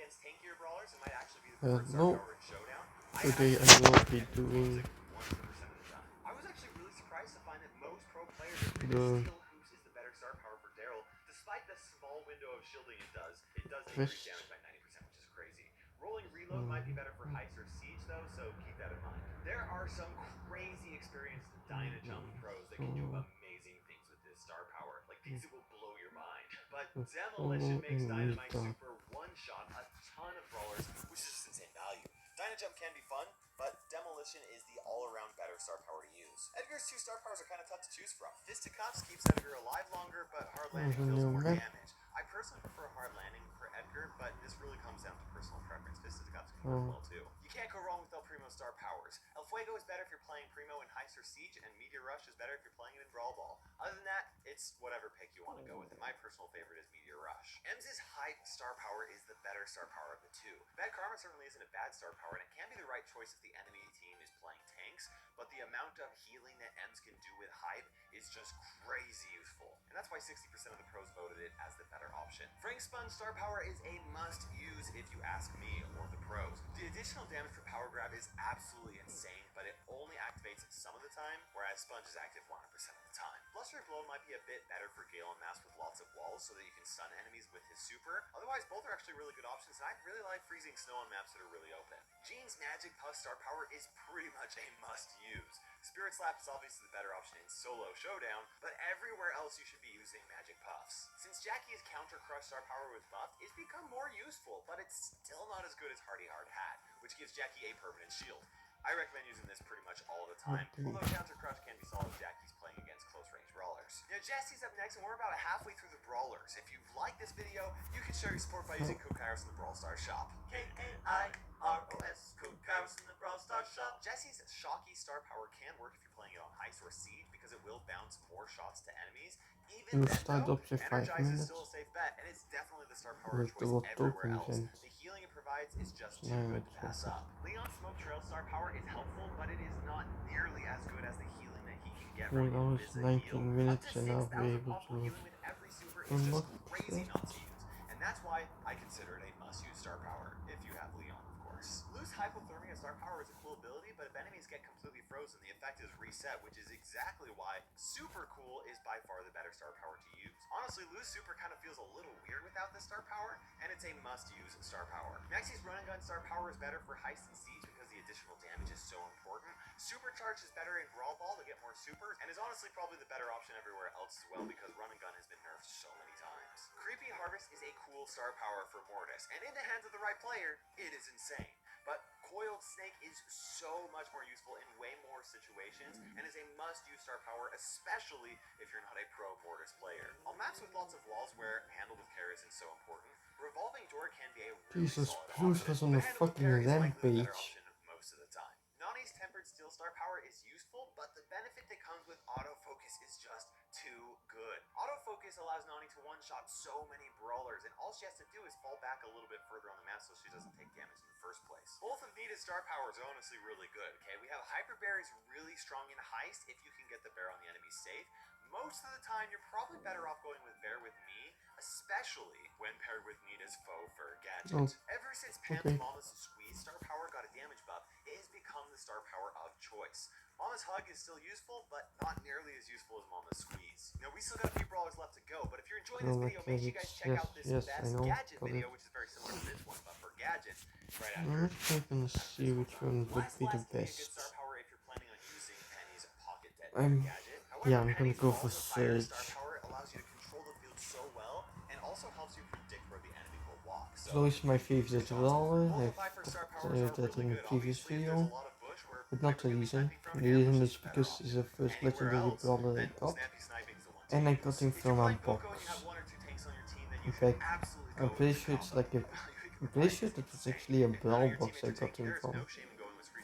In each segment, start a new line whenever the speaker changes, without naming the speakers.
against tankier brawlers, it might actually be the preferred star
No,
power in Showdown.
today I will be doing
100% of the time. I was actually really surprised to find that most pro players agree that
the
Steel Hoops is the better star power for Daryl, despite the small window of shielding it does. It does increase
quest.
damage by 90%, which is crazy. Rolling reload might be better for heist or siege though, so keep that in mind. There are some crazy experienced Dynajump pros that can do amazing things with this star power. Like things that will blow your mind. But Demolition
Follow
makes
and
Dynamite
Mika.
Super one-shot a ton of brawlers, which is just insane value. Dynajump can be fun, but Demolition is the all-around better star power to use. Edgar's two star powers are kind of tough to choose from. Fisticuffs keeps Edgar alive longer, but hard
There's
landing
a
deals
new
more
map.
damage. I personally prefer hard landing for Edgar, but this really comes down to personal preference. Fisticuffs can work well too. You can't go wrong with El Primo's star powers. El Fuego is better if you're playing Primo in Heist or Siege, and Meteor Rush is better if you're playing it in Brawl Ball. Other than that, it's whatever pick you want to go with, and my personal favorite is Meteor Rush. Emz's Hype star power is the better star power of the two. Bad Karma certainly isn't a bad star power, and it can be the right choice if the enemy team is playing tanks, but the amount of healing that Ems can do with Hype is just crazy useful. And that's why 60% of the pros voted it as the better option. Frank Sponge star power is a must use if you ask me or the pros. The additional damage for power grab is absolutely insane, but it only activates some of the time, whereas Sponge is active 100% of the time. Blustery Blow might be a bit better for Gale and Mask with lots of walls so that you can stun enemies with his super. Otherwise, both are actually really good options, and I really like freezing snow on maps that are really open. Jean's Magic Puff star power is pretty much a must use. Spirit Slap is obviously the better option in solo Showdown, but everywhere else you should be using Magic Puffs. Since Jackie's Counter Crush star power was buffed, it's become more useful, but it's still not as good as Hardy Hard Hat, which gives Jackie a permanent shield. I recommend using this pretty much all the time, although Counter Crush can be solid if Jackie's playing against close range brawlers. Now Jesse's up next, and we're about halfway through the brawlers. If you've liked this video, you can show your support by using code Kairos in the Brawl Stars shop. Kairos, code Kairos in the Brawl Stars shop. Jesse's Shocky star power can work if you're playing it on Heist or Siege because it will bounce more shots to enemies. Even then, though, Energize is still a safe bet, and it's definitely the star power of choice everywhere else. The healing it provides is just too good to pass up. Leon's Smoke Trail star power is helpful, but it is not nearly as good as the healing that he can get from Invisa
19
Heal. Up
minutes
to
and I'll be
6,000
able
powerful
to
healing with every super is
unlock
just
the
crazy
quest.
not to use, and that's why I consider it a must-use star power if you have Leon, of course. Loose Hypothermia star power is a cool ability, but if enemies get completely frozen, the effect is reset, which is exactly why Super Cool is by far the better star power to use. Honestly, Loose Super kind of feels a little weird without this star power, and it's a must-use star power. Maxi's Run and Gun star power is better for Heist and Siege because the additional damage is so important. Supercharge is better in Brawl Ball to get more supers, and is honestly probably the better option everywhere else as well because Run and Gun has been nerfed so many times. Creepy Harvest is a cool star power for Mortis, and in the hands of the right player, it is insane. But Coiled Snake is so much more useful in way more situations and is a must-use star power, especially if you're not a pro Mortis player. On maps with lots of walls where Handle with Care isn't so important, Revolving Door can be a really
Jesus,
solid
Bruce
option,
was on
but
a
Handle with
fucking
Care is likely the better
rampage.
option most of the time. Nani's Tempered Steel star power is useful, but the benefit that comes with autofocus is just too good. Autofocus allows Nani to one-shot so many brawlers, and all she has to do is fall back a little bit further on the map so she doesn't take damage in the first place. Both of Nita's star powers are honestly really good, okay? We have Hyper Bear is really strong in Heist if you can get the bear on the enemy safe. Most of the time, you're probably better off going with Bear with me, especially when paired with Nita's Faux Fur Gadget. Ever since Pam's Mama's Squeeze star power got a damage buff, it has become the star power of choice. Mama's Hug is still useful, but not nearly as useful as Mama's Squeeze. Now, we still got a few brawlers left to go, but if you're enjoying this video, make sure you guys check out this best gadget video, which is very similar to this one, but for gadgets, right after.
I'm not gonna see which one would be the best. I'm gonna go for Surge. It's always my favorite brawler. I've talked that in a previous video, but not the reason. The reason is because it's the first legendary brawler I got, and I got him from a box. In fact, I'm pretty sure it's like a. I'm pretty sure that was actually a brawl box I got him from.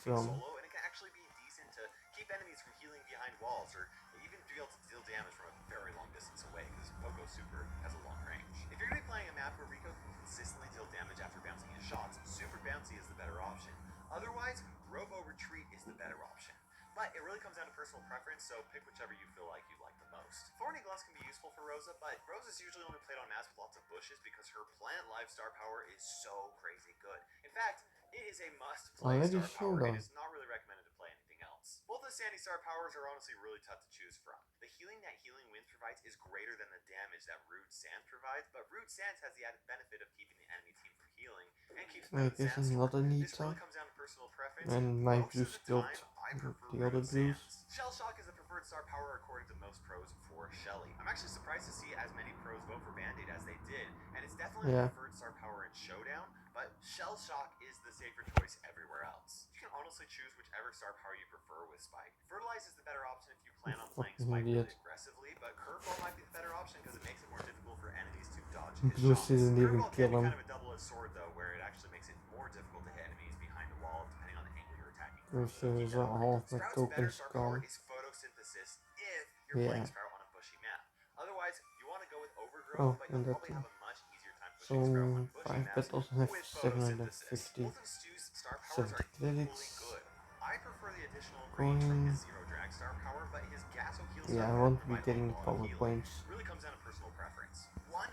Solo, and it can actually be decent to keep enemies from healing behind walls, or even to be able to deal damage from a very long distance away, because Poco Super has a long range. If you're going to be playing a map where Rico can consistently deal damage after bouncing his shots, Super Bouncy is the better option. Otherwise, Robo Retreat is the better option. But it really comes down to personal preference, so pick whichever you feel like you like the most. Thorny Gloves can be useful for Rosa, but Rosa's usually only played on maps with lots of bushes because her plant life star power is so crazy good. In fact, it is a must-play
Already
star power, and
showdown.
is not really recommended to play anything else. Both the Sandy star powers are honestly really tough to choose from. The healing that Healing Winds provides is greater than the damage that Rude Sand provides, but Rude Sands has the added benefit of keeping the enemy team from healing and keeps them out of the
There's
sandstorm.
another
This
Nita.
really comes down to personal preference.
And my
Most of
blues
the
killed
time, I prefer
the other
Rude
blues.
Sands. Shell Shock is the preferred star power according to most pros for Shelly. I'm actually surprised to see as many pros vote for Band-Aid as they did, and it's definitely the preferred star power in Showdown, but Shell Shock is the safer choice everywhere else. You can honestly choose whichever star power you prefer with Spike. Fertilize is the better option if you plan on playing Spike really aggressively, but Curveball might be the better option because it makes it more difficult for enemies to dodge his
Blues
shots.
didn't even
Curveball
kill
can be
him.
kind of a double-edged sword though, where it actually makes it more difficult to hit enemies behind a wall depending on the angle you're attacking from.
There's all of my tokens gone.
Is photosynthesis if you're playing Sprout on a bushy map. Otherwise, you want to go with Overgrowth, but you'll probably have a much easier time pushing Sprout on bushy maps with photosynthesis. Both of Stu's star powers are equally good. I prefer the additional range from his Zero Drag star power, but his Gasso heal star
I
power
won't be
provides
getting
a lot
power
of healing.
points.
Really comes down to personal preference. 100%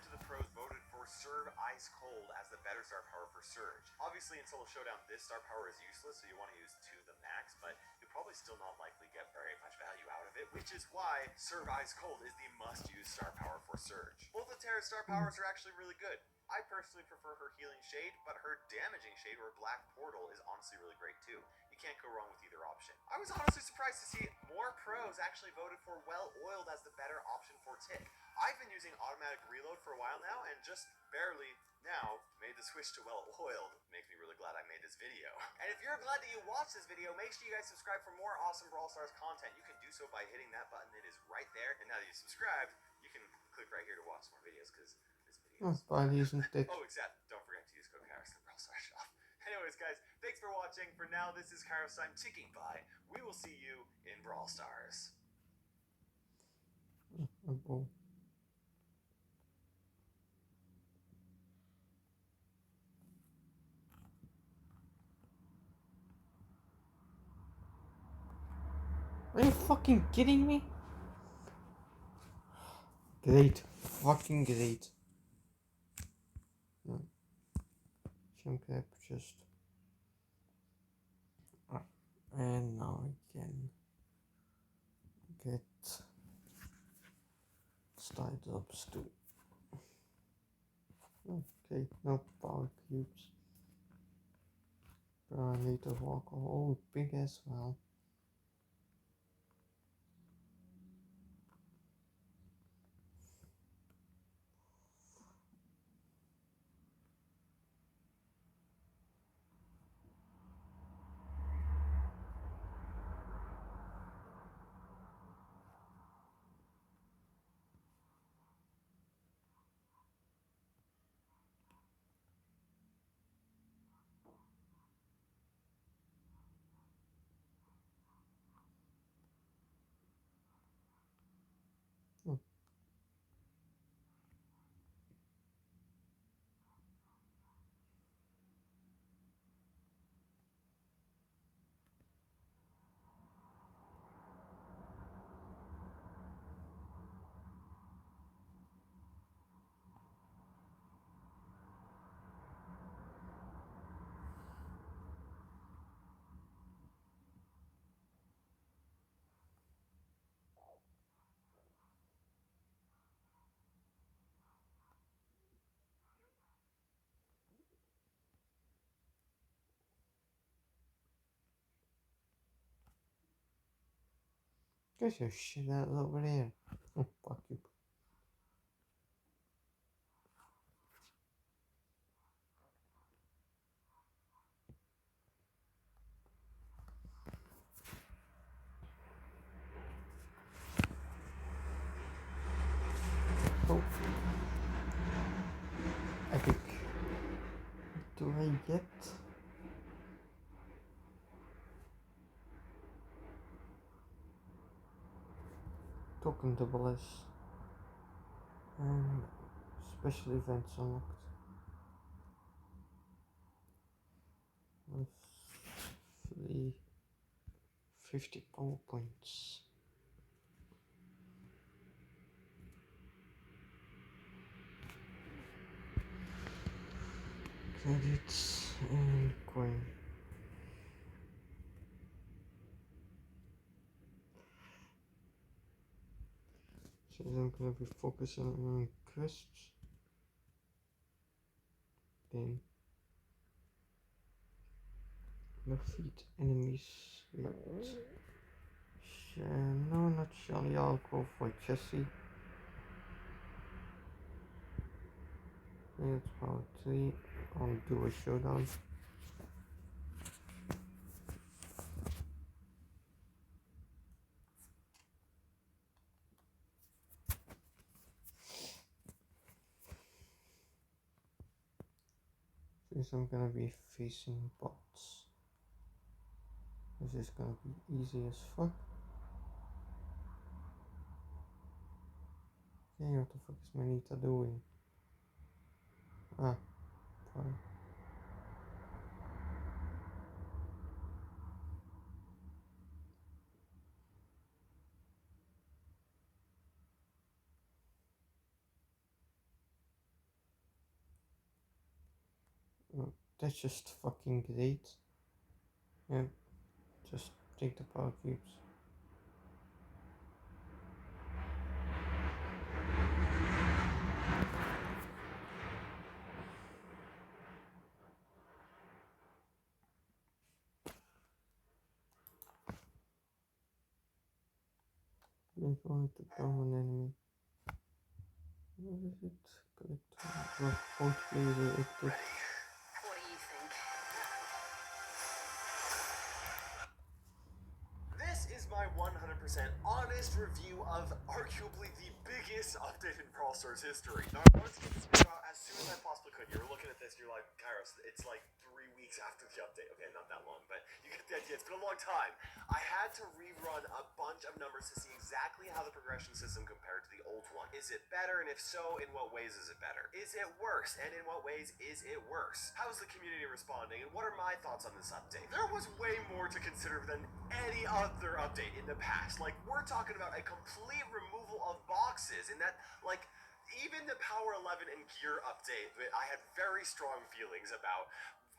of the pros voted for Serve Ice Cold as the better star power for Surge. Obviously, in Solo Showdown, this star power is useless, so you want to use 2 the max, but you'll probably still not likely get very much value out of it, which is why Serve Ice Cold is the must-use star power for Surge. Both of Terra's star powers are actually really good. I personally prefer her Healing Shade, but her Damaging Shade or Black Portal is honestly really great too. You can't go wrong with either option. I was honestly surprised to see more pros actually voted for Well Oiled as the better option for Tick. I've been using automatic reload for a while now and just barely now made the switch to Well Oiled. Makes me really glad I made this video. And if you're glad that you watched this video, make sure you guys subscribe for more awesome Brawl Stars content. You can do so by hitting that button. It is right there. And now that you've subscribed, you can click right here to watch more videos because this video is
isn't it?
Oh, except don't forget to use code Karis in the Brawl Stars shop. Anyways, guys, thanks for watching. For now, this is Kairos time ticking by. We will see you in Brawl Stars.
Are you fucking kidding me? Great. Fucking great. No. Jump cap just. And now I can get started up too. Okay, no power cubes. But I need to walk all big as well. Get your shit out over there. Oh, fuck you. Oh. Epic. What do I get? Token double S. And special events unlocked. With 50 power points. Credits and coin. So I'm gonna be focusing on crisps. Then defeat enemies with no, not Shelly, I'll go for Jessie. It's power 3. I'll do a showdown. Since I'm gonna be facing bots, this is gonna be easy as fuck. Okay, what the fuck is Manita doing? Ah, fine. Oh, that's just fucking great. Yeah, just take the power cubes. I'm going to down an enemy. What is it? Collect both players are active.
What do you think?
This is my 100% honest review of arguably the biggest update in Brawl Stars history. Now, I wanted to get this video out as soon as I possibly could. You're looking at this, you're like, Kairos, it's like 3 weeks after the update. Okay, not that long, but you get the idea. It's been a long time. I had to rerun a bunch of numbers to see exactly how the progression system compared to the old one. Is it better? And if so, in what ways is it better? Is it worse? And in what ways is it worse? How's the community responding? And what are my thoughts on this update? There was way more to consider than any other update in the past. Like, we're talking about a complete removal of boxes, and that, like, even the Power 11 and Gear update that I had very strong feelings about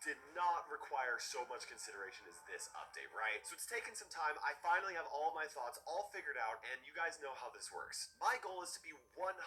did not require so much consideration as this update, right? So it's taken some time. I finally have all my thoughts all figured out, and you guys know how this works. My goal is to be 100%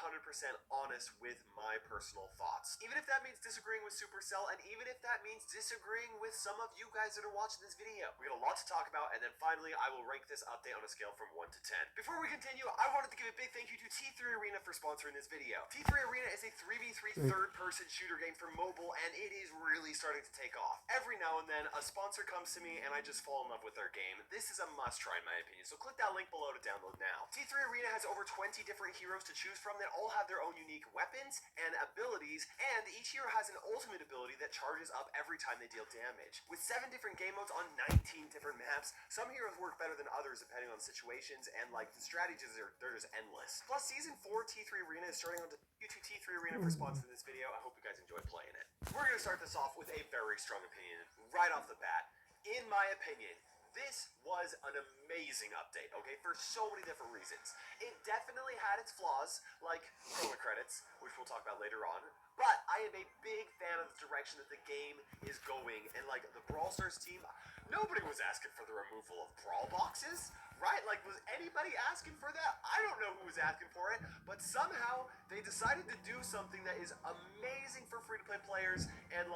honest with my personal thoughts, even if that means disagreeing with Supercell, and even if that means disagreeing with some of you guys that are watching this video. We got a lot to talk about, and then finally, I will rank this update on a scale from 1 to 10. Before we continue, I wanted to give a big thank you to T3 Arena for sponsoring this video. T3 Arena is a 3v3 third-person shooter game for mobile, and it is really starting to take off. Every now and then, a sponsor comes to me and I just fall in love with their game. This is a must-try in my opinion, so click that link below to download now. T3 Arena has over 20 different heroes to choose from that all have their own unique weapons and abilities, and each hero has an ultimate ability that charges up every time they deal damage. With 7 different game modes on 19 different maps, some heroes work better than others depending on situations, and like the strategies they're just endless. Plus, Season 4 T3 Arena is starting on YouTube T3 Arena for sponsoring this video. I hope you guys enjoy playing it. We're going to start this off with a very strong opinion right off the bat. In my opinion, this was an amazing update, okay, for so many different reasons. It definitely had its flaws, like promo credits, which we'll talk about later on, but I am a big fan of the direction that the game is going, and like the Brawl Stars team, nobody was asking for the removal of Brawl boxes, right? Like, was anybody asking for that? I don't know who was asking for it, but somehow they decided to do something that is amazing for free-to-play players, and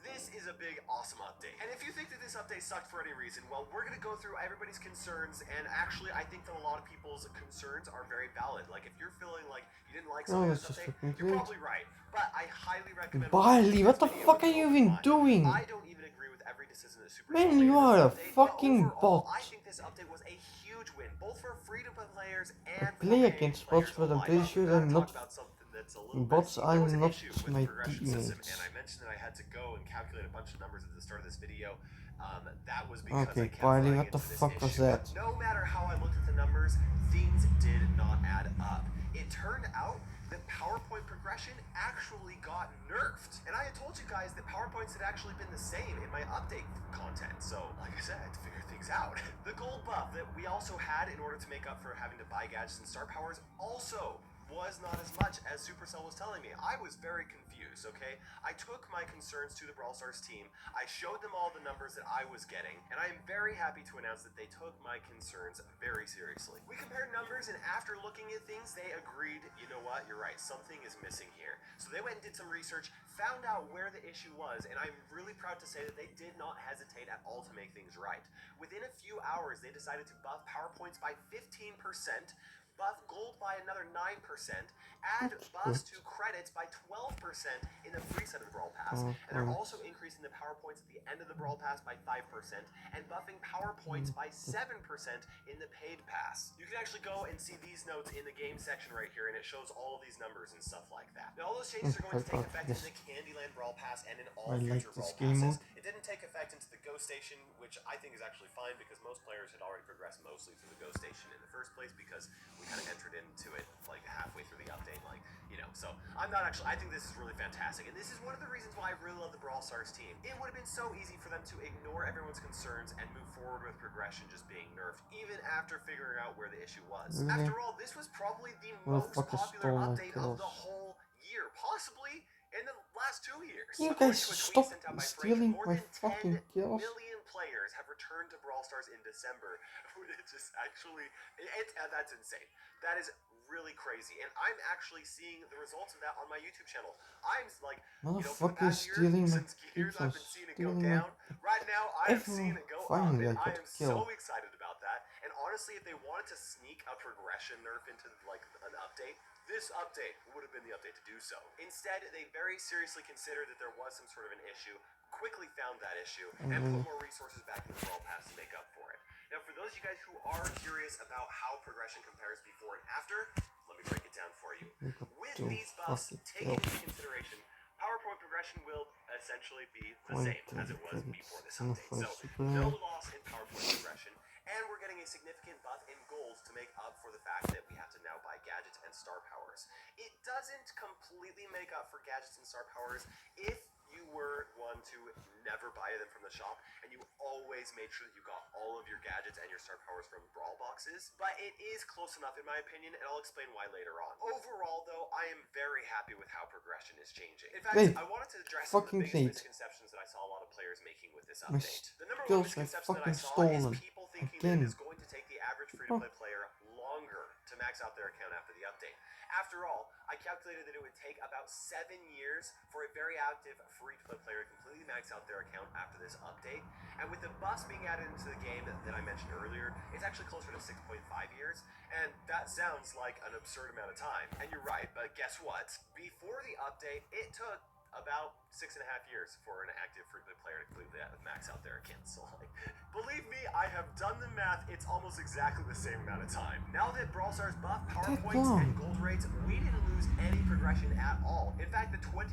this is a big, awesome update. And if you think that this update sucked for any reason, well, we're gonna go through everybody's concerns, and actually, I think that a lot of people's concerns are very valid. Like, if you're feeling like you didn't like something
That's
this
just
update,
fucking
you're
great.
probably right. But I highly recommend
Barley, what the fuck are you even doing?
I don't even agree with every decision that Super
Man,
made
you
in this
are a
update,
fucking
but overall,
bot.
I think this update was a huge win, both for free-to-play players and for
Play
paying
against
players
bots, but I'm
alike.
pretty sure
We
they're
gotta
not.
talk about something that's a little
Bots
messy.
are
There was an
not
issue with the
my
progression system,
teammates.
and I mentioned that I had to go and calculate a bunch of numbers at the start of this video. That was because I
Okay,
kept
Barley,
running
what the
into this
fuck was
issue.
that?
No matter how I looked at the numbers, things did not add up. It turned out that PowerPoint progression actually got nerfed. And I had told you guys that PowerPoints had actually been the same in my update content. So, like I said, I had to figure things out. The gold buff that we also had in order to make up for having to buy gadgets and star powers also was not as much as Supercell was telling me. I was very confused, okay? I took my concerns to the Brawl Stars team, I showed them all the numbers that I was getting, and I am very happy to announce that they took my concerns very seriously. We compared numbers, and after looking at things, they agreed, you know what, you're right, something is missing here. So they went and did some research, found out where the issue was, and I'm really proud to say that they did not hesitate at all to make things right. Within a few hours, they decided to buff PowerPoints by 15%, buff gold by another 9%, add buffs to credits by 12% in the free set of the Brawl Pass, and they're also increasing the power points at the end of the Brawl Pass by 5%, and buffing power points by 7% in the paid pass. You can actually go and see these notes in the game section right here, and it shows all of these numbers and stuff like that. Now, all those changes are going to take effect in the Candyland Brawl Pass and in all future Brawl Passes. It didn't take effect into the Go Station, which I think is actually fine because most players had already progressed mostly through the Go Station in the first place because we kind of entered into it like halfway through the update, like, you know, so I think this is really fantastic, and this is one of the reasons why I really love the Brawl Stars team. It would have been so easy for them to ignore everyone's concerns and move forward with progression just being nerfed, even after figuring out where the issue was. After all, this was probably the most popular update of the whole year, possibly in the last 2 years.
You guys stop stealing my fucking kills.
Million players have returned to Brawl Stars in December. It's just actually, that's insane. That is really crazy, and I'm actually seeing the results of that on my YouTube channel. I'm like, you know, for the past year, since years I've been seeing it go down. Right now, I am seeing it go up, and I am so excited about that. And honestly, if they wanted to sneak a progression nerf into like an update, this update would have been the update to do so. Instead, they very seriously considered that there was some sort of an issue, quickly found that issue, and put more resources back in the Brawl Pass to make up for it. Now, for those of you guys who are curious about how progression compares before and after, let me break it down for you. With these buffs taken into consideration, PowerPoint progression will essentially be the same as it was before this update. So, no loss in PowerPoint progression, and we're getting a significant buff in gold to make up for the fact that we have to now buy gadgets and star powers. It doesn't completely make up for gadgets and star powers if you were one to never buy them from the shop and you always made sure that you got all of your gadgets and your star powers from brawl boxes, but it is close enough in my opinion, and I'll explain why later on. Overall though, I am very happy with how progression is changing. In fact, I wanted to address some of the biggest misconceptions that I saw a lot of players making with this update. The number one misconception that I saw is people thinking that it is going to take the average free-to-play player longer to max out their account after the update. After all, I calculated that it would take about 7 years for a very active free-to-play player to completely max out their account after this update. And with the buffs being added into the game that I mentioned earlier, it's actually closer to 6.5 years. And that sounds like an absurd amount of time. And you're right, but guess what? Before the update, it took about 6.5 years for an active free-to-play player to completely max out their account. So, like, believe me, I have done the math. It's almost exactly the same amount of time. Now that Brawl Stars buff power points and gold rates, we didn't lose any progression at all. In fact, the 20%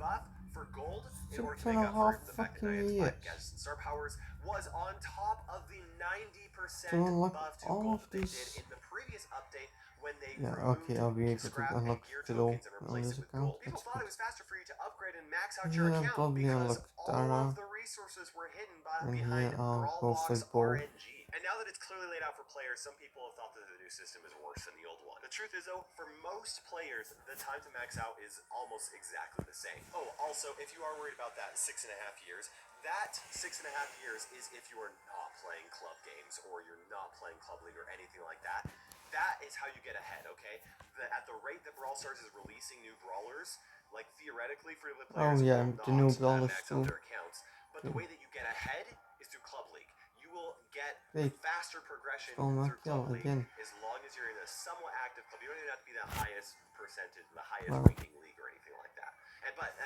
buff for gold in order to make up for the fact that I had to buy gadgets and star powers was on top of the 90% buff to gold that they did in the previous update when they removed scrap and gear tokens and replaced it with gold. People thought it was faster for you to upgrade and max out your account because all of the resources were hidden behind Brawl Box RNG. And now that it's clearly laid out for players, some people have thought that the new system is worse than the old one. The truth is though, for most players, the time to max out is almost exactly the same. Oh, also, if you are worried about that 6.5 years, that 6.5 years is if you are not playing club games or you're not playing Club League or anything like that. That is how you get ahead, okay? At the rate that Brawl Stars is releasing new brawlers, like theoretically free-to-play players will not max out their accounts, but the way that you get ahead is through Club League. You will get faster progression through Club League as long as you're in a somewhat active club. You don't even have to be the highest percentage, the highest ranking league or anything like that.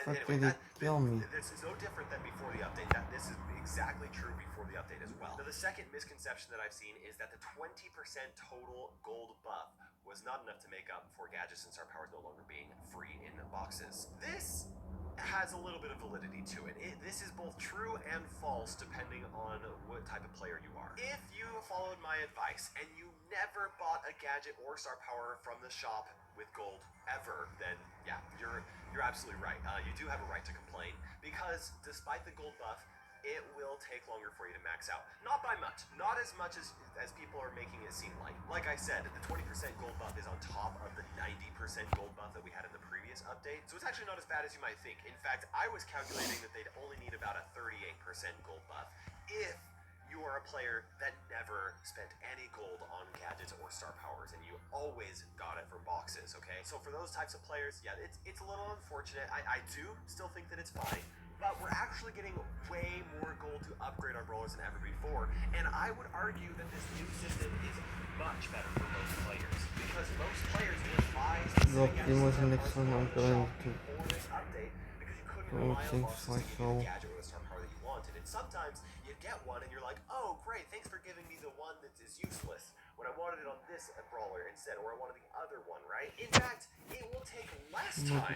Anyway, this is no different than before the update. This is exactly true before the update as well. Now, the second misconception that I've seen is that the 20% total gold buff was not enough to make up for gadgets and star powers no longer being free in boxes. This has a little bit of validity to it. This is both true and false depending on what type of player you are. If you followed my advice and you never bought a gadget or star power from the shop with gold ever, then yeah, you're absolutely right. You do have a right to complain because despite the gold buff, it will take longer for you to max out. Not by much. Not as much as people are making it seem like. Like I said, the 20% gold buff is on top of the 90% gold buff that we had in the previous update. So it's actually not as bad as you might think. In fact, I was calculating that they'd only need about a 38% gold buff if you are a player that never spent any gold on gadgets or star powers and you always got it from boxes, okay? So for those types of players, yeah, it's a little unfortunate. I do still think that it's fine, but we're actually getting way more gold to upgrade our brawlers than ever before, and I would argue that this new system is much better for most players, because most players didn't buy
Well,
specific
pretty much the
gadgets
next one I'm
on the
going
shop
to
for this update, because you couldn't
go
rely on
things
boxes to
like
give you the
so.
gadget or the star power that you wanted, and sometimes you'd get one and you're like, oh great, thanks for giving me the one that is useless when I wanted it on this brawler instead, or I wanted the other one, right? In fact, it will take less time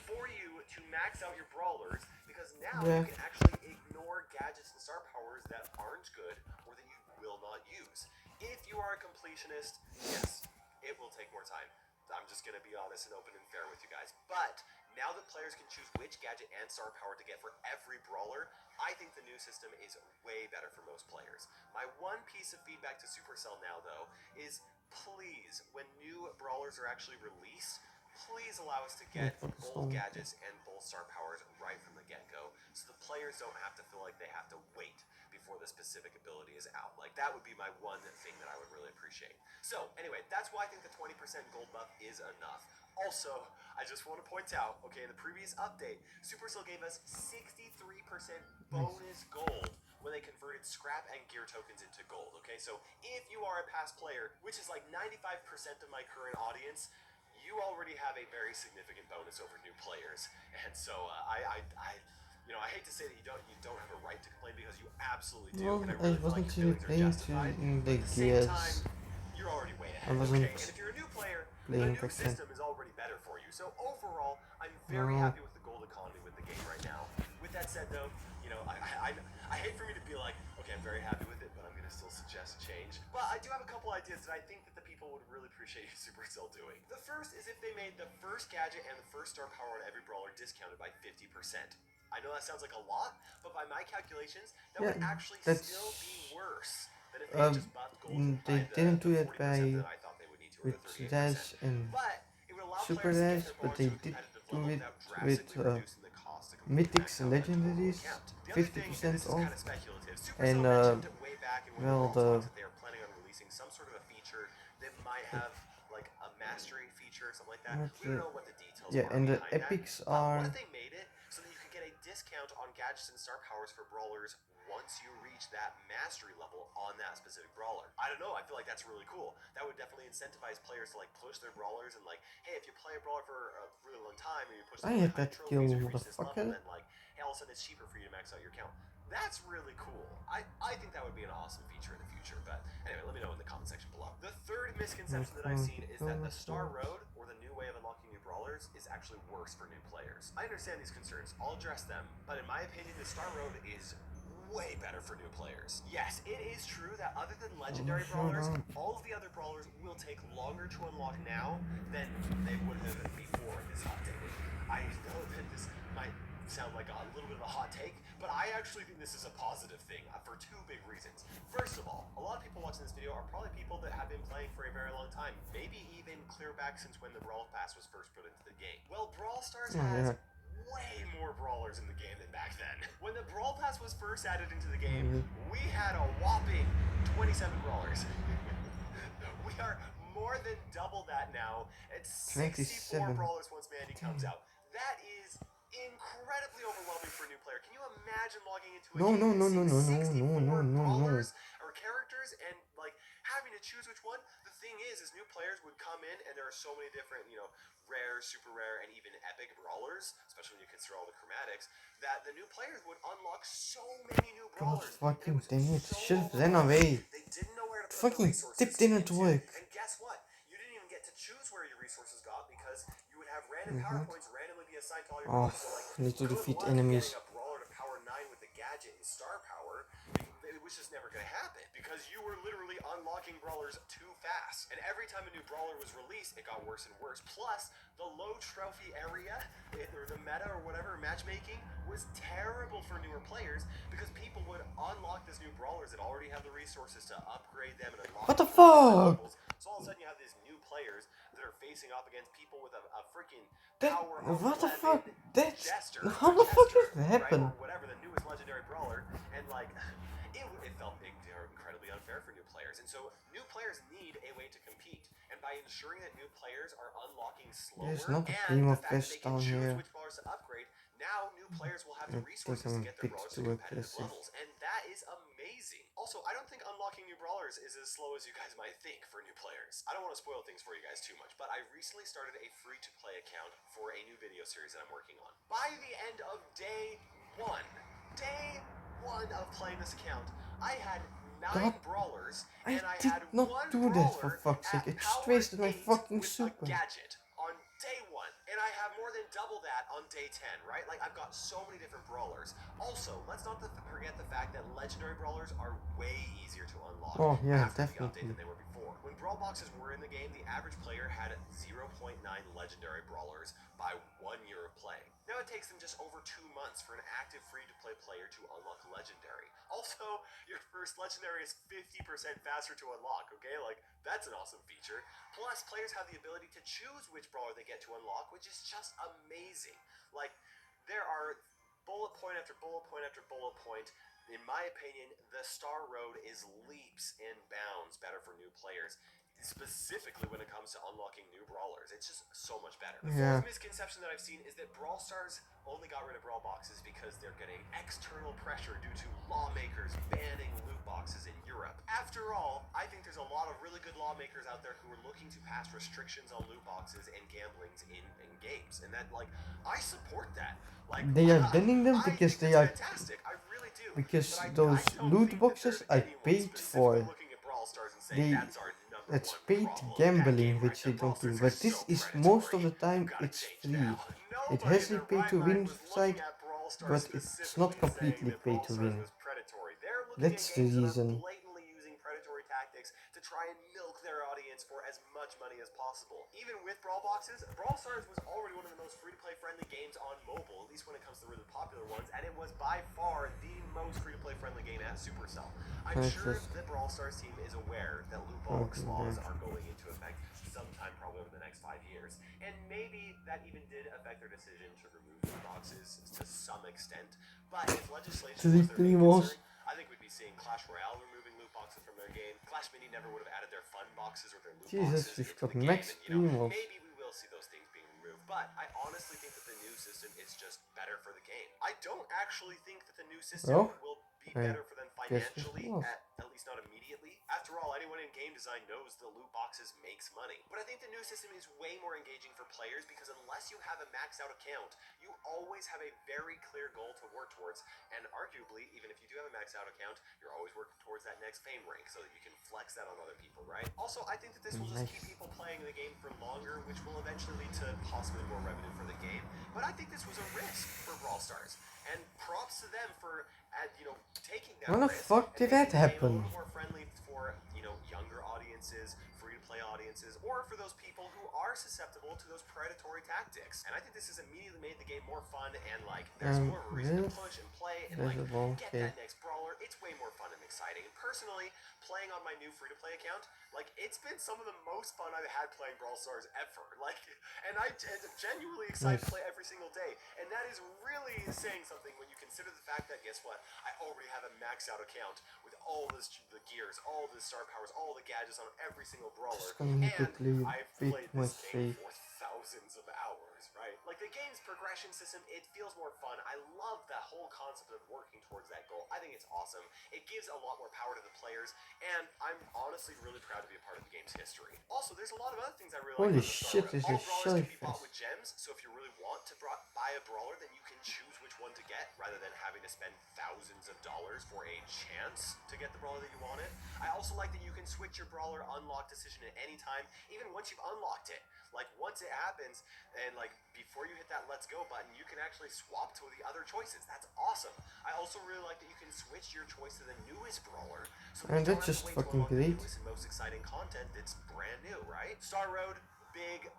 for you to max out your brawlers, because now you can actually ignore gadgets and star powers that aren't good or that you will not use. If you are a completionist, yes, it will take more time. I'm just going to be honest and open and fair with you guys. But now that players can choose which gadget and star power to get for every brawler, I think the new system is way better for most players. My one piece of feedback to Supercell now, though, is please, when new brawlers are actually released, please allow us to get both gadgets and both star powers right from the get-go, so the players don't have to feel like they have to wait before the specific ability is out. Like, that would be my one thing that I would really appreciate. So, anyway, that's why I think the 20% gold buff is enough. Also, I just want to point out, okay, in the previous update, Supercell gave us 63% bonus gold when they converted scrap and gear tokens into gold, okay? So, if you are a past player, which is like 95% of my current audience, you already have a very significant bonus over new players. And so, you know, I hate to say that you don't have a right to complain, because you absolutely do.
Well,
And I
I
really feel like
wasn't
your
really
feelings are
playing
justified.
to the
But at the same time,
gears.
you're already way
I
ahead,
wasn't
okay? And if you're a new player, the
playing
new
back then.
system is already better for you. So overall, I'm very
No.
happy with the gold economy with the game right now. With that said, though, you know, I hate for me to be like, okay, I'm very happy with it, but I'm going to still suggest change. But I do have a couple ideas that I think that the people would really appreciate Supercell doing. The first is if they made the first gadget and the first star power on every brawler discounted by 50%. I know that sounds like a lot, but by my calculations, that would actually still be worse than if they just buffed gold
they
by
didn't do
the
that
40% that I thought they would need to, or
with
the 38%.
Dash and
But it would allow
Super
players to get
Dash,
their
but
brawlers
they
to a
did
competitive
do
level
it
without
with
drastically reducing the cost to complete
mythics
max
and
out that total
legendaries,
account. The other thing, and
50%
this is
off,
kind of speculative,
and
Supercell mentioned way back in one
well,
of the Brawl Talks that they are planning on releasing some sort of a feature that might have like a mastery feature or something like that. We don't know what the details are
and the
behind
epics
that.
are
What if they made it so that you could get a discount on gadgets and star powers for brawlers once you reach that mastery level on that specific brawler? I don't know, I feel like that's really cool. That would definitely incentivize players to like push their brawlers, and like, hey, if you play a brawler for a really long time and you push them with high trophies, or you reach this level, then like, hey, all of a sudden it's cheaper for you to max out your account. That's really cool. I think that would be an awesome feature in the future. But anyway, let me know in the comment section below. The third misconception that I've seen is that the Star Road, or the new way of unlocking new brawlers, is actually worse for new players. I understand these concerns. I'll address them. But in my opinion, the Star Road is way better for new players. Yes, it is true that other than legendary brawlers, all of the other brawlers will take longer to unlock now than they would have before this update. I know that this might sound like a little bit of a hot take, but I actually think this is a positive thing for two big reasons. First of all, a lot of people watching this video are probably people that have been playing for a very long time, maybe even clear back since when the Brawl Pass was first put into the game. Well, Brawl Stars has way more brawlers in the game than back then. When the Brawl Pass was first added into the game, we had a whopping 27 brawlers. We are more than double that now at 64 brawlers once Mandy comes out. That is incredibly overwhelming for a new player. Can you imagine logging into a game and seeing 64 brawlers or characters and like having to choose which one? The thing is new players would come in and there are so many different, you know, rare, super rare, and even epic brawlers, especially when you consider all the chromatics, that the new players would unlock so many new brawlers.
God fucking dang it,
So
should have ran away.
they didn't know where to put
Fucking
the resources
tip didn't
into.
work.
And guess what? You didn't even get to choose where your resources got, because you would have random power points randomly be assigned to all your brawlers. So like,
need to defeat
good luck
enemies.
getting a brawler to power 9 with the gadget and star power. It was just never going to happen, because you were literally unlocking brawlers brawlers too fast. And every time a new brawler was released, it got worse and worse. Plus, the low trophy area, or the meta or whatever, matchmaking, was terrible for newer players because people would unlock these new brawlers that already have the resources to upgrade them and unlock.
What the fuck?
Levels. So all of a sudden you have these new players that are facing off against people with a freaking
That,
power of
what the
11
fuck? That's,
Jester,
how the fuck
Chester,
did that happen?
right, or whatever, the newest legendary brawler, and like, it felt incredibly unfair for new players. And so new players need a way to compete, and by ensuring that new players are unlocking slower,
There's not a
and
team
the
of
fact that they
fish
can
down
choose
here.
which brawlers to upgrade, now new players will have the
I think
resources to
I'm a
get their
bit
brawlers to
too
competitive
aggressive.
levels, and that is amazing. Also, I don't think unlocking new brawlers is as slow as you guys might think for new players. I don't want to spoil things for you guys too much, but I recently started a free-to-play account for a new video series that I'm working on. By the end of day one of playing this account, I had 9 brawlers, and I
did
had
not
one
do that for
brawler
fuck's sake.
at
It
power
wasted my
8
fucking
with
super.
a gadget on day 1, and I have more than double that on day 10, right? Like, I've got so many different brawlers. Also, let's not forget the fact that legendary brawlers are way easier to unlock after the update than they were before. When brawl boxes were in the game, the average player had 0.9 legendary brawlers by 1 year of playing. Now it takes them just over 2 months for an active free-to-play player to unlock a legendary. Also, your first legendary is 50% faster to unlock, okay? Like, that's an awesome feature. Plus, players have the ability to choose which brawler they get to unlock, which is just amazing. Like, there are bullet point after bullet point after bullet point. In my opinion, the Star Road is leaps and bounds better for new players, specifically when it comes to unlocking new brawlers. It's just so much better. The fourth misconception that I've seen is that Brawl Stars only got rid of brawl boxes because they're getting external pressure due to lawmakers banning loot boxes in Europe. After all, I think there's a lot of really good lawmakers out there who are looking to pass restrictions on loot boxes and gamblings in games, and that, like, I support that. Like,
they are banning them because they are
fantastic. I really do.
because those loot boxes I paid for. It's paid gambling, which they don't do. But this is most of the time it's free. It has a pay to win side, but it's not completely pay to win. That's the reason.
Blatantly using predatory tactics to try and milk their audience for as much money as possible. Even with brawl boxes, Brawl Stars was already one of the most free-to-play friendly games on mobile, at least when it comes to the really popular ones, and it was by far the most free-to-play friendly game at Supercell. I'm sure the Brawl Stars team is aware that loot box laws are going into effect sometime probably over the next 5 years, and maybe that even did affect their decision to remove loot boxes to some extent. But if legislation was their main concern, I think we'd be seeing Clash Royale removing loot boxes from their game. Clash Mini never would have added their fun boxes or their loot boxes into the game, and maybe we will see those things being removed. But I honestly think that the new system is just better for the game. I don't actually think that the new system will be better for them financially, at least not immediately. After all, anyone in game design knows the loot boxes makes money. But I think the new system is way more engaging for players because unless you have a maxed out account, you always have a very clear goal to work towards. And arguably, even if you do have a maxed out account, you're always working towards that next fame rank so that you can flex that on other people, right? Also, I think that this will just keep people playing the game for longer, which will eventually lead to possibly more revenue for the game. But I think this was a risk for Brawl Stars. And props to them for, taking that risk.
When the fuck did that happen?
A little more friendly for, younger audiences, free-to-play audiences, or for those people who are susceptible to those predatory tactics. And I think this has immediately made the game more fun and, like, there's more of a reason to push and play and, like, get that next brawler. It's way more fun and exciting. And personally, playing on my new free-to-play account, like, it's been some of the most fun I've had playing Brawl Stars ever. Like, and I'm genuinely excited to play every single day. And that is really saying something when you consider the fact that, guess what? I already have a maxed out account with all the gears, all the star powers, all the gadgets on every single brawler. And I've played this game for thousands of hours, right? Like, the game's progression system, it feels more fun. I love that whole concept of working towards that goal. I think it's awesome. It gives a lot more power to the players, and I'm honestly really proud to be a part of the game's history. Also, there's a lot of other things I really like. Holy shit, this is so can be bought with gems, so if you really want to buy a brawler, then you can choose which one to get, rather than having to spend thousands of dollars for a chance to get the brawler that you wanted. I also like that you can switch your brawler unlock decision at any time, even once you've unlocked it. Like, once it happens, and, like, before you hit that let's go button, you can actually swap to the other choices. That's awesome. I also really like that you can switch switch your choice to the newest brawler. So
And that's just fucking great.
The most exciting content that's brand new, right? Star Road, big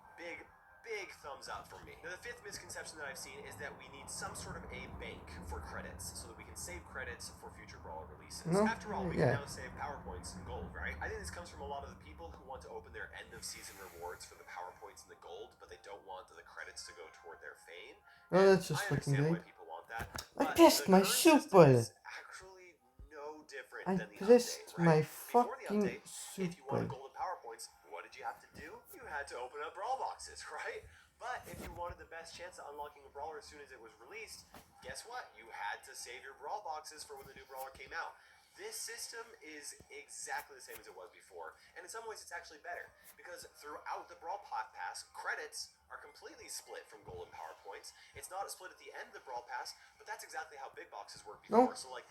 thumbs up for me. Now, the fifth misconception that I've seen is that we need some sort of a bank for credits so that we can save credits for future brawler releases.
No,
After all, we can now save power points and gold, right? I think this comes from a lot of the people who want to open their end of season rewards for the power points and the gold, but they don't want the credits to go toward their fame.
Oh, that's just
I
fucking
understand
great.
why people want that.
I pressed my super.
Actually no different
I
than the
pressed
update, right?
my
Before the
fucking
update, if you wanted
super.
golden power points, what did you have to do? You had to open up brawl boxes, right? But if you wanted the best chance of unlocking a brawler as soon as it was released, guess what? You had to save your brawl boxes for when the new brawler came out. This system is exactly the same as it was before, and in some ways it's actually better, because throughout the Brawl Pass, credits are completely split from gold and power points. It's not split at the end of the Brawl Pass, but that's exactly how big boxes work before. So like,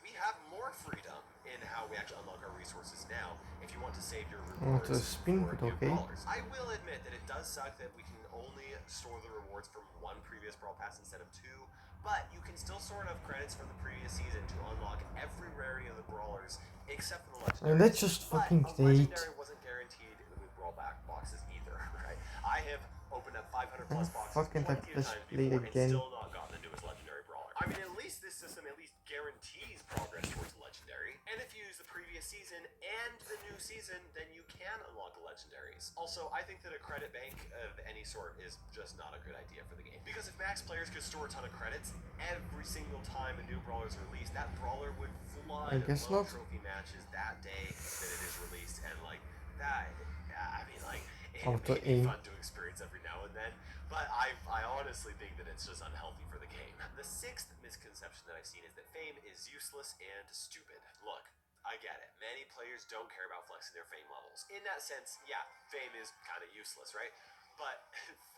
we have more freedom in how we actually unlock our resources now, if you want to save your rewards for new brawlers. I will admit that it does suck that we can only store the rewards from one previous Brawl Pass instead of two, but you can still store enough credits from the previous season to unlock every rarity of the brawlers except for the legendary.
And that's just fucking great.
Legendary wasn't guaranteed with brawl boxes either, right? I have opened up 500 plus boxes
fucking
plenty of times before and still not gotten the newest legendary brawler. I mean, at least this system at least guarantees progress towards legendary. And if you use the previous season and the new season, then you can unlock the legendaries. Also, I think that a credit bank of any sort is just not a good idea for the game. Because if max players could store a ton of credits every single time a new brawler is released, that brawler would flood low trophy matches that day that it is released. And like that, I mean, like, it may be fun to experience every now and then, but I honestly think that it's just unhealthy for the game. The sixth misconception that I've seen is that fame is useless and stupid. Look, I get it. Many players don't care about flexing their fame levels. In that sense, yeah, fame is kind of useless, right? But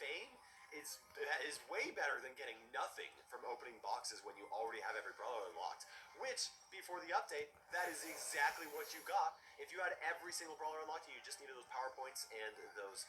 fame is way better than getting nothing from opening boxes when you already have every brawler unlocked. Which, before the update, that is exactly what you got. If you had every single brawler unlocked and you just needed those power points and those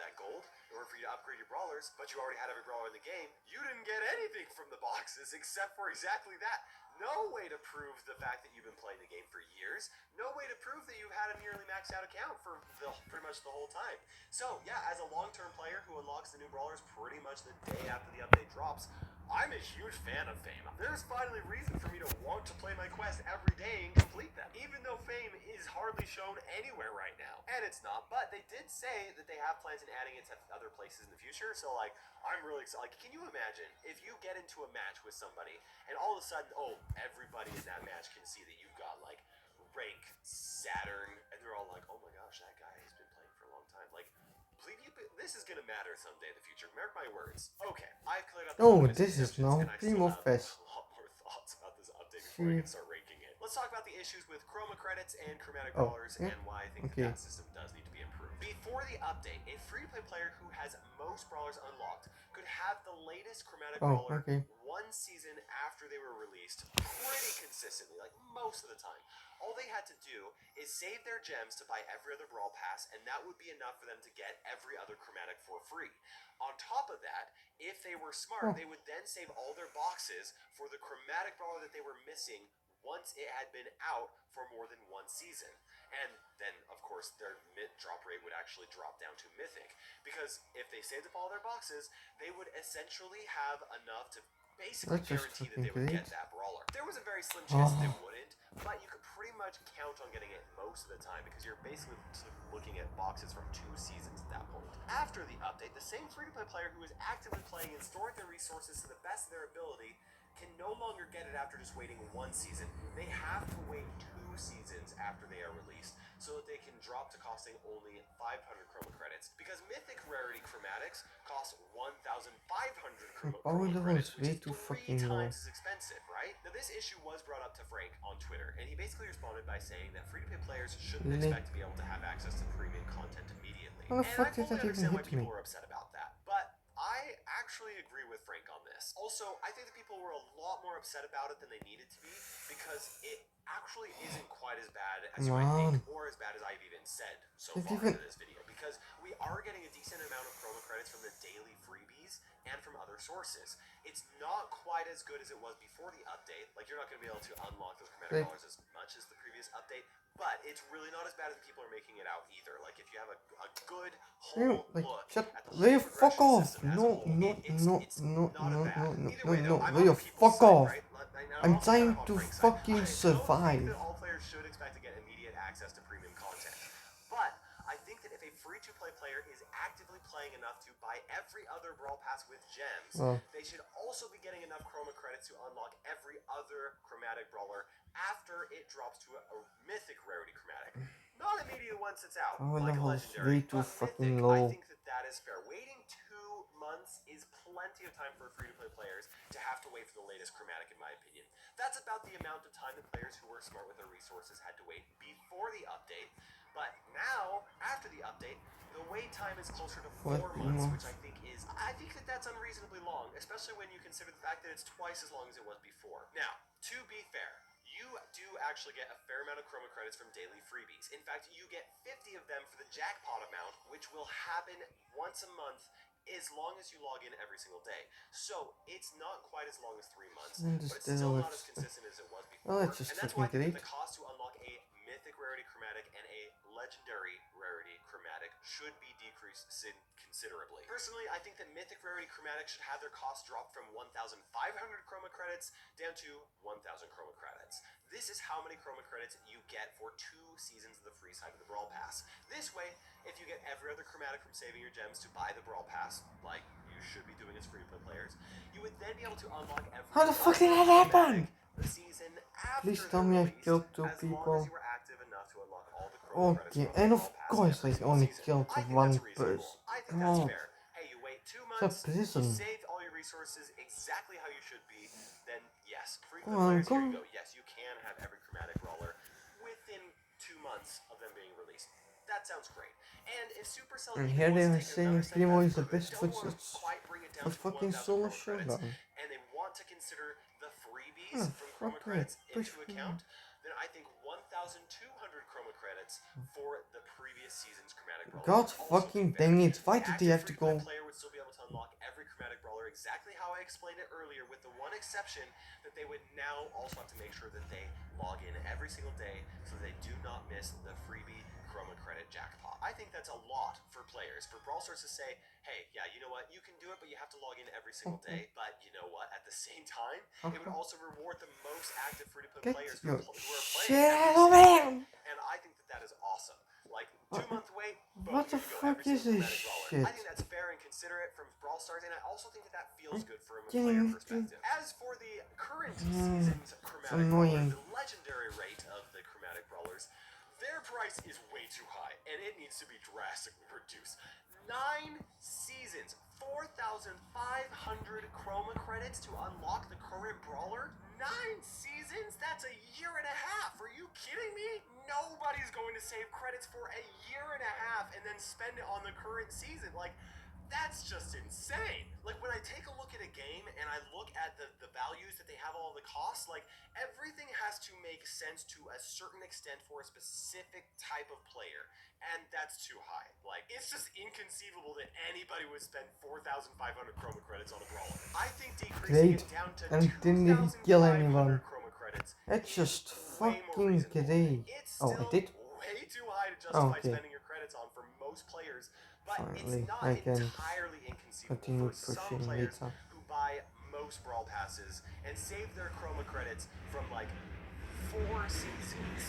that gold in order for you to upgrade your brawlers, but you already had every brawler in the game, you didn't get anything from the boxes except for exactly that. No way to prove the fact that you've been playing the game for years. No way to prove that you've had a nearly maxed out account for pretty much the whole time. So yeah, as a long-term player who unlocks the new brawlers pretty much the day after the update drops, I'm a huge fan of fame. There's finally reason for me to want to play my quest every day and complete them, even though fame is hardly shown anywhere right now. And it's not, but they did say that they have plans in adding it to other places in the future, so like, I'm really excited. Like, can you imagine if you get into a match with somebody and all of a sudden, oh, everybody in that match can see that you've got like rank Saturn, and they're all like, oh my gosh, that guy has been playing for a long time. Like, this is gonna matter someday in the future. Mark my words. Okay, I've cleared up.
Oh, this is now Primo Fest.
A lot more thoughts about this update before I can start ranking it. Let's talk about the issues with chroma credits and chromatic brawlers and why I think that system does need to be improved. Before the update, a free-to-play player who has most brawlers unlocked could have the latest chromatic brawler one season after they were released pretty consistently, like most of the time. All they had to do is save their gems to buy every other Brawl Pass, and that would be enough for them to get every other chromatic for free. On top of that, if they were smart, they would then save all their boxes for the chromatic brawler that they were missing once it had been out for more than one season. And then, of course, their drop rate would actually drop down to Mythic. Because if they saved up all their boxes, they would essentially have enough to basically guarantee that they would get that brawler. There was a very slim chance that they wouldn't, but you could pretty much count on getting it most of the time because you're basically looking at boxes from 2 seasons at that point. After the update, the same free-to-play player who is actively playing and storing their resources to the best of their ability can no longer get it after just waiting 1 season. They have to wait 2 seasons after they are released so that they can drop to costing only 500 chroma credits. Because Mythic Rarity Chromatics cost 1,500 chroma credits, which is 3 times as expensive, right? Now this issue was brought up to Frank on Twitter, and he basically responded by saying that free-to-play players shouldn't expect to be able to have access to premium content immediately.
How the fuck
And I
did that
fully
even
understand why
hit me?
people are upset about that, but I actually agree with Frank on this. Also, I think that people were a lot more upset about it than they needed to be, because it actually isn't quite as bad as you might think, or as bad as I've even said so far in this video, because we are getting a decent amount of chroma credits from the daily freebies and from other sources. It's not quite as good as it was before the update. Like, you're not going to be able to unlock those chromatic dollars as much as the previous update, but it's really not as bad as people are making it out either. Like, if you have a good whole look at the whole
will you fuck
progression
off?
system as a
No,
whole,
no,
it's
no,
not
no,
bad.
no, no,
Either
no,
way,
no,
though, I'm
will
on
you
people's
fuck
side,
off?
right?
I'm
also
trying
kind of
to
on Frank's side.
fucking
I don't
survive.
think that all players should expect to get immediate access to premium content, but I think that if a free-to-play player is actively playing enough to buy every other Brawl Pass with gems, they should also be getting enough chroma credits to unlock every other chromatic brawler after it drops to a mythic rarity chromatic. Not immediately once it's out, like a legendary, but mythic. I think that is fair. Waiting 2 months is plenty of time for free-to-play players to have to wait for the latest chromatic, in my opinion. That's about the amount of time that players who were smart with their resources had to wait before the update. But now, after the update, the wait time is closer to 4 months, which I think that that's unreasonably long, especially when you consider the fact that it's twice as long as it was before. Now, to be fair, you do actually get a fair amount of chroma credits from daily freebies. In fact, you get 50 of them for the jackpot amount, which will happen once a month as long as you log in every single day. So it's not quite as long as 3 months, but it's still not as consistent as it was before. And that's why I think the cost to unlock a mythic rarity chromatic and a legendary rarity chromatic should be decreased considerably. Personally, I think that mythic rarity chromatic should have their cost drop from 1,500 chroma credits down to 1,000 chroma credits. This is how many chroma credits you get for 2 seasons of the free side of the Brawl Pass. This way, if you get every other chromatic from saving your gems to buy the Brawl Pass, like you should be doing as free-to-play players, you would then be able to unlock every
How the fuck did that happen?
the season after
Please tell me I killed 2
as
people.
long as you were active enough to unlock all the chroma credits
Okay,
from
and
the
of
Brawl Pass
course I
every single
only
season.
killed
I think
1
that's reasonable.
person.
I think that's fair. Hey, you wait 2 months, you saved all your resources exactly how you should be, then yes, free-to-play players, here you go. Yes, you can have every chromatic brawler within 2 months of them being released. That sounds great. And if Supercell
And
even
here they
wants
are
to take it
saying
another step
Primo is the
further,
best
don't
for
want to quite bring it down to
fucking
1,000
solo
chroma credits,
showdown.
and they want to consider the freebies from chroma credits into account, then I think 1,200 chroma credits for the previous season's chromatic brawler.
God fucking dang it, why did they have to go?
The player would still be able to unlock every chromatic brawler exactly how I explained it earlier, with the one exception that they would now also have to make sure that they log in every single day so they do not miss the freebie chroma credit jackpot. I think that's a lot for players. For Brawl Stars to say, hey, yeah, you know what, you can do it, but you have to log in every single day. But you know what, at the same time, it would also reward the most active free-to-play players who are playing. And I think that is awesome. Like, 2-month wait, boom,
What the fuck is this shit?
I think that's fair and considerate from Brawl Stars, and I also think that feels good from a player perspective. As for the current season's chromatic brawlers, the legendary rate of the chromatic brawlers, their price is way too high, and it needs to be drastically reduced. 9 seasons, 4,500 chroma credits to unlock the current brawler? 9 seasons? That's a year and a half. Are you kidding me? Nobody's going to save credits for a year and a half and then spend it on the current season. Like, that's just insane. Like, when I take a look at a game and I look at the values that they have, all the costs, like, everything has to make sense to a certain extent for a specific type of player, and that's too high. Like, it's just inconceivable that anybody would spend 4,500 chroma credits on a brawler. I think decreasing it down to 2,500 chroma credits
That's just
way more
fucking
reasonable.
great.
It's still way too high to justify spending your credits on for most players, but it's not entirely inconceivable for some players who buy most Brawl Passes and save their chroma credits from like 4 seasons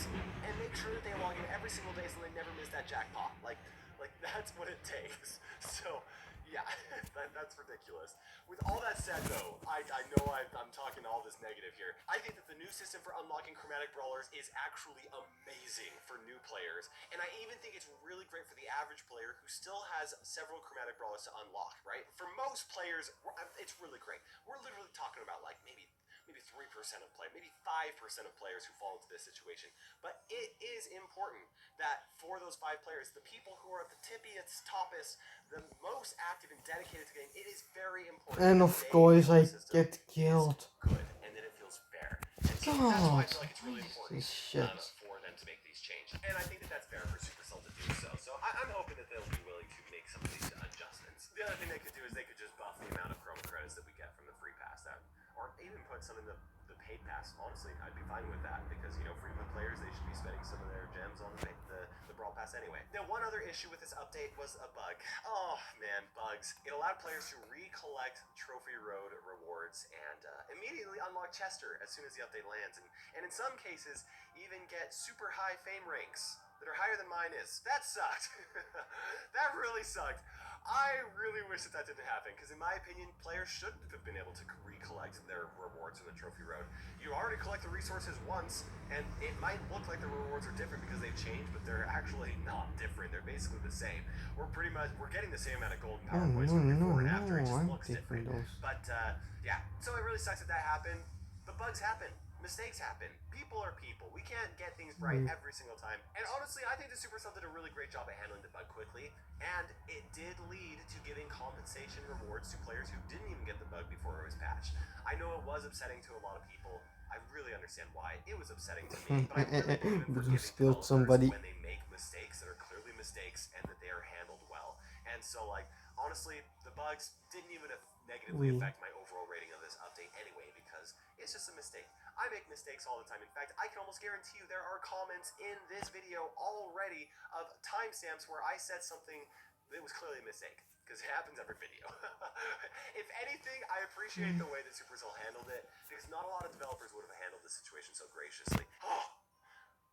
and make sure that they log in every single day so they never miss that jackpot. Like that's what it takes. So yeah, that's ridiculous. With all that said, though, I know I'm talking all this negative here. I think that the new system for unlocking chromatic brawlers is actually amazing for new players, and I even think it's really great for the average player who still has several chromatic brawlers to unlock, right? For most players, it's really great. We're literally talking about like maybe 3% of play, maybe 5% of players who fall into this situation. But it is important that for those 5 players, the people who are at the tippiest, toppest, the most active and dedicated to the game, it is very important.
And of course I get killed.
Good, and then it feels fair. And so that's why I feel like it's really important for them to make these changes. And I think that that's fair for Supercell to do so. So I'm hoping that they'll be willing to make some of these adjustments. The other thing they could do is they could just buff the amount of chroma credits that we get from the free pass, or even put some in the paid pass. Honestly, I'd be fine with that because, you know, free players, they should be spending some of their gems on the brawl pass anyway. Now, one other issue with this update was a bug. Oh man, bugs. It allowed players to recollect Trophy Road rewards and immediately unlock Chester as soon as the update lands, and in some cases even get super high fame ranks that are higher than mine is. That sucked. That really sucked. I really wish that didn't happen, because in my opinion, players shouldn't have been able to recollect their rewards from the Trophy Road. You already collect the resources once, and it might look like the rewards are different because they've changed, but they're actually not different. They're basically the same. We're getting the same amount of golden power points from before and after. It just looks different. But yeah, so it really sucks that happened. But bugs happen. Mistakes happen. People are people. We can't get things right every single time. And honestly, I think the Supercell did a really great job at handling the bug quickly, and it did lead to giving compensation rewards to players who didn't even get the bug before it was patched. I know it was upsetting to a lot of people. I really understand why it was upsetting to me, but I really believe in forgiving developers when they make mistakes that are clearly mistakes and that they are handled well. And so, like, honestly, the bugs didn't even negatively affect my overall rating of this update anyway, because it's just a mistake. I make mistakes all the time. In fact, I can almost guarantee you there are comments in this video already of timestamps where I said something that was clearly a mistake, because it happens every video. If anything, I appreciate the way that Supercell handled it, because not a lot of developers would have handled this situation so graciously.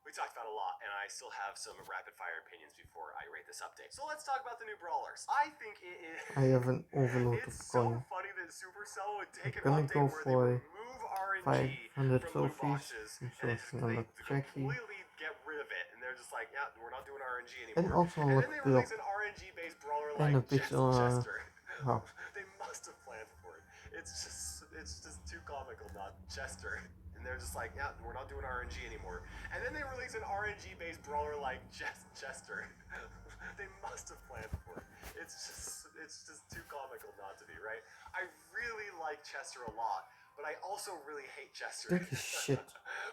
We talked about a lot, and I still have some rapid-fire opinions before I rate this update. So let's talk about the new brawlers. I think it is...
I have an overload of coin.
It's so funny that Supercell would take an update where they remove RNG
500
from loot
trophies.
boxes,
So
and
they
completely get rid of it, and they're just like, yeah, we're not doing RNG anymore.
And also
and then they release an RNG-based brawler like Chester.
Wow.
They must have planned for it. It's just too comical, not Chester. And they're just like, yeah, we're not doing RNG anymore. And then they release an RNG-based brawler like Chester. They must have planned for it. It's just too comical not to be, right? I really like Chester a lot, but I also really hate Chester.
Shit.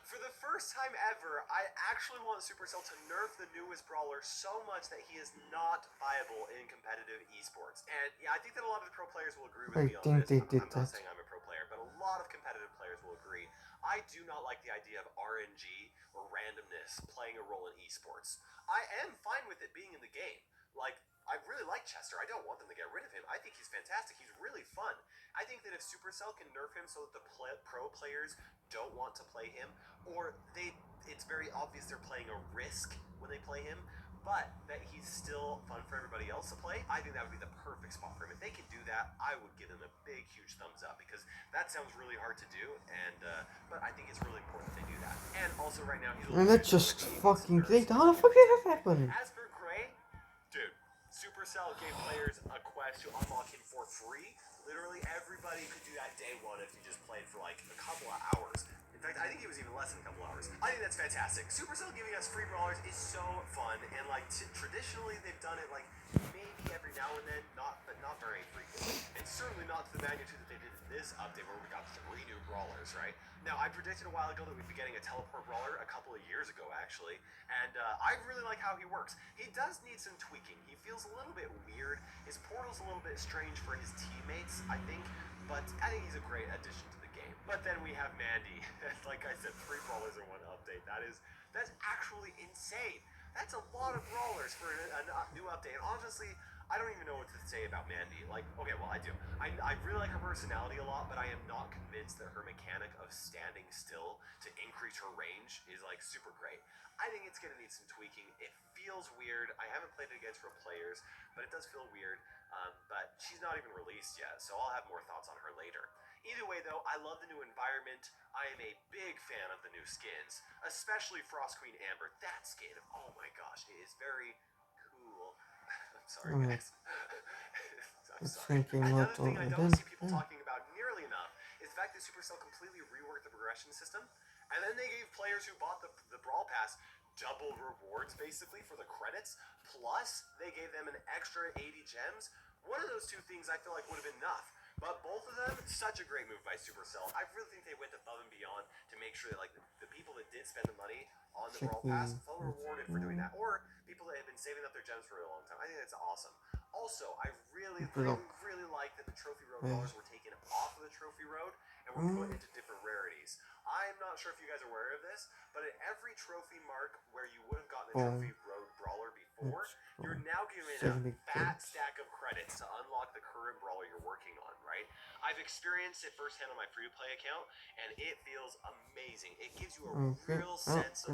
For the first time ever, I actually want Supercell to nerf the newest brawler so much that he is not viable in competitive esports. And yeah, I think that a lot of the pro players will agree with me on this. I'm not saying I'm a pro player, but a lot of competitive players will agree. I do not like the idea of RNG or randomness playing a role in esports. I am fine with it being in the game. Like, I really like Chester. I don't want them to get rid of him. I think he's fantastic. He's really fun. I think that if Supercell can nerf him so that the pro players don't want to play him, or it's very obvious they're playing a risk when they play him, but that he's still fun for everybody else to play, I think that would be the perfect spot for him. If they could do that, I would give them a big, huge thumbs up, because that sounds really hard to do, and but I think it's really important they do that. And also right now, he's a
that's just fucking great. How the fuck did that happen?
As for Gray, dude, Supercell gave players a quest to unlock him for free. Literally everybody could do that day one if you just played for like a couple of hours. In fact, I think it was even less than a couple hours. I think that's fantastic. Supercell giving us free brawlers is so fun, and like traditionally they've done it like maybe every now and then, but not very frequently, and certainly not to the magnitude that they did in this update where we got 3 new brawlers, right? Now, I predicted a while ago that we'd be getting a teleport brawler a couple of years ago, actually, and I really like how he works. He does need some tweaking. He feels a little bit weird. His portal's a little bit strange for his teammates, I think, but I think he's a great addition to the game. But then we have Mandy. Like I said, 3 brawlers in one update. That's actually insane. That's a lot of brawlers for a new update. And honestly, I don't even know what to say about Mandy. Like, okay, well, I do. I really like her personality a lot, but I am not convinced that her mechanic of standing still to increase her range is, like, super great. I think it's going to need some tweaking. It feels weird. I haven't played it against real players, but it does feel weird. But she's not even released yet, so I'll have more thoughts on her later. Either way, though, I love the new environment. I am a big fan of the new skins, especially Frost Queen Amber. That skin, oh my gosh, it is very cool. I'm sorry, guys. I'm sorry. Another thing I don't see people talking about nearly enough is the fact that Supercell completely reworked the progression system, and then they gave players who bought the Brawl Pass double rewards basically for the credits, plus they gave them an extra 80 gems. One of those two things I feel like would have been enough. But both of them, such a great move by Supercell. I really think they went above and beyond to make sure that like the people that did spend the money on the Brawl Pass felt rewarded for doing that, or people that had been saving up their gems for a long time. I think that's awesome. Also, I really like that the Trophy Road dollars were taken off of the Trophy Road and were put into different rarities. I'm not sure if you guys are aware of this, but at every trophy mark where you would have gotten a Trophy Road Brawler before, you're now given a fat stack of credits to unlock the current brawler you're working on, right? I've experienced it firsthand on my free-to-play account, and it feels amazing. It gives you a real sense of